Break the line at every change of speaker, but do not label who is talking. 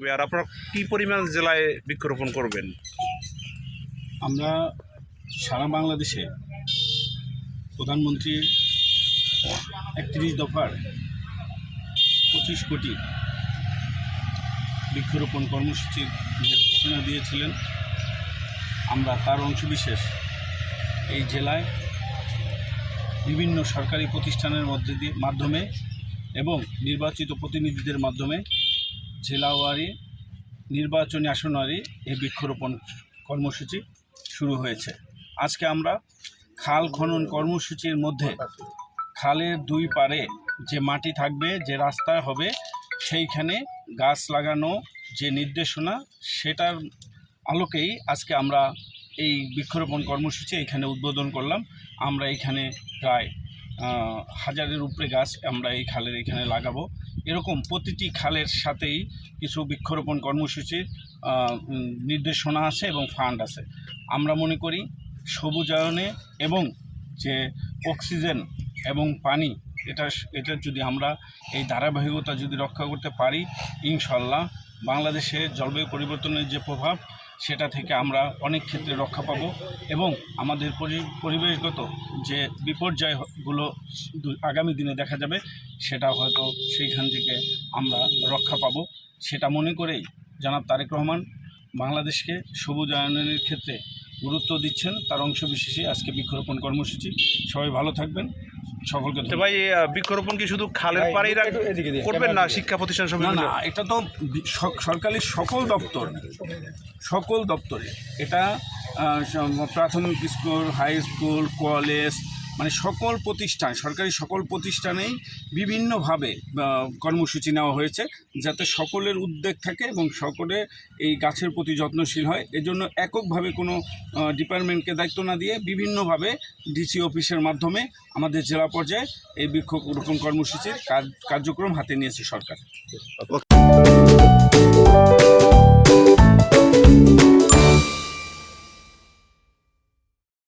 আর আপনারা কী পরিমাণ জেলায় বৃক্ষরোপণ করবেন?
আমরা সারা বাংলাদেশে প্রধানমন্ত্রী 31 দফার 25 কোটি বৃক্ষরোপণ কর্মসূচির যে ঘোষণা দিয়েছিলেন, আমরা তার অংশবিশেষ এই জেলায় বিভিন্ন সরকারি প্রতিষ্ঠানের মাধ্যমে এবং নির্বাচিত প্রতিনিধিদের মাধ্যমে জেলাওয়ারি নির্বাচনী আসনওয়ারি এই বৃক্ষরোপণ কর্মসূচি শুরু হয়েছে। আজকে আমরা খাল খনন কর্মসূচির মধ্যে খালের দুই পারে যে মাটি থাকবে, যে রাস্তা হবে, সেইখানে গাছ লাগানো যে নির্দেশনা, সেটার আলোকেই আজকে আমরা এই বৃক্ষরোপণ কর্মসূচি এখানে উদ্বোধন করলাম। আমরা এখানে প্রায় 1000-এর উপরে গাছ আমরা এই খালের এখানে লাগাবো। এরকম প্রতিটি খালের সাথেই কিছু বৃক্ষরোপণ কর্মসূচির নির্দেশনা আছে এবং ফান্ড আছে। আমরা মনে করি সবুজায়নে এবং যে অক্সিজেন এবং পানি, এটা যদি আমরা এই ধারাবাহিকতা যদি রক্ষা করতে পারি, ইনশাল্লাহ বাংলাদেশে জলবায়ু পরিবর্তনের যে প্রভাব, সেটা থেকে আমরা অনেক ক্ষেত্রে রক্ষা পাবো এবং আমাদের পরিবেশগত যে বিপর্যয়গুলো আগামী দিনে দেখা যাবে, সেটা হয়তো সেইখান থেকে আমরা রক্ষা পাবো। সেটা মনে করেই জনাব তারেক রহমান বাংলাদেশকে সবুজায়নের ক্ষেত্রে গুরুত্ব দিচ্ছেন, তার অংশ বিশেষে আজকে বৃক্ষরোপণ কর্মসূচি। সবাই ভালো থাকবেন, সকলকে।
ভাই, বৃক্ষরোপণ কি শুধু খালের পাড়েই করবেন না শিক্ষা প্রতিষ্ঠান সব?
না, এটা তো সরকারি সকল দপ্তরে এটা প্রাথমিক স্কুল, হাই স্কুল, কলেজ, মানে সকল প্রতিষ্ঠান, সরকারি সকল প্রতিষ্ঠানেই বিভিন্নভাবে কর্মসূচি নেওয়া হয়েছে, যাতে সকলের উদ্যোগ থাকে এবং সকলে এই গাছের প্রতি যত্নশীল হয়। এজন্য এককভাবে কোনো ডিপার্টমেন্টকে দায়িত্ব না দিয়ে বিভিন্নভাবে ডিসি অফিসের মাধ্যমে আমাদের জেলা পর্যায়ে এই বৃক্ষরোপণ কর্মসূচির কার্যক্রম হাতে নিয়েছে সরকার।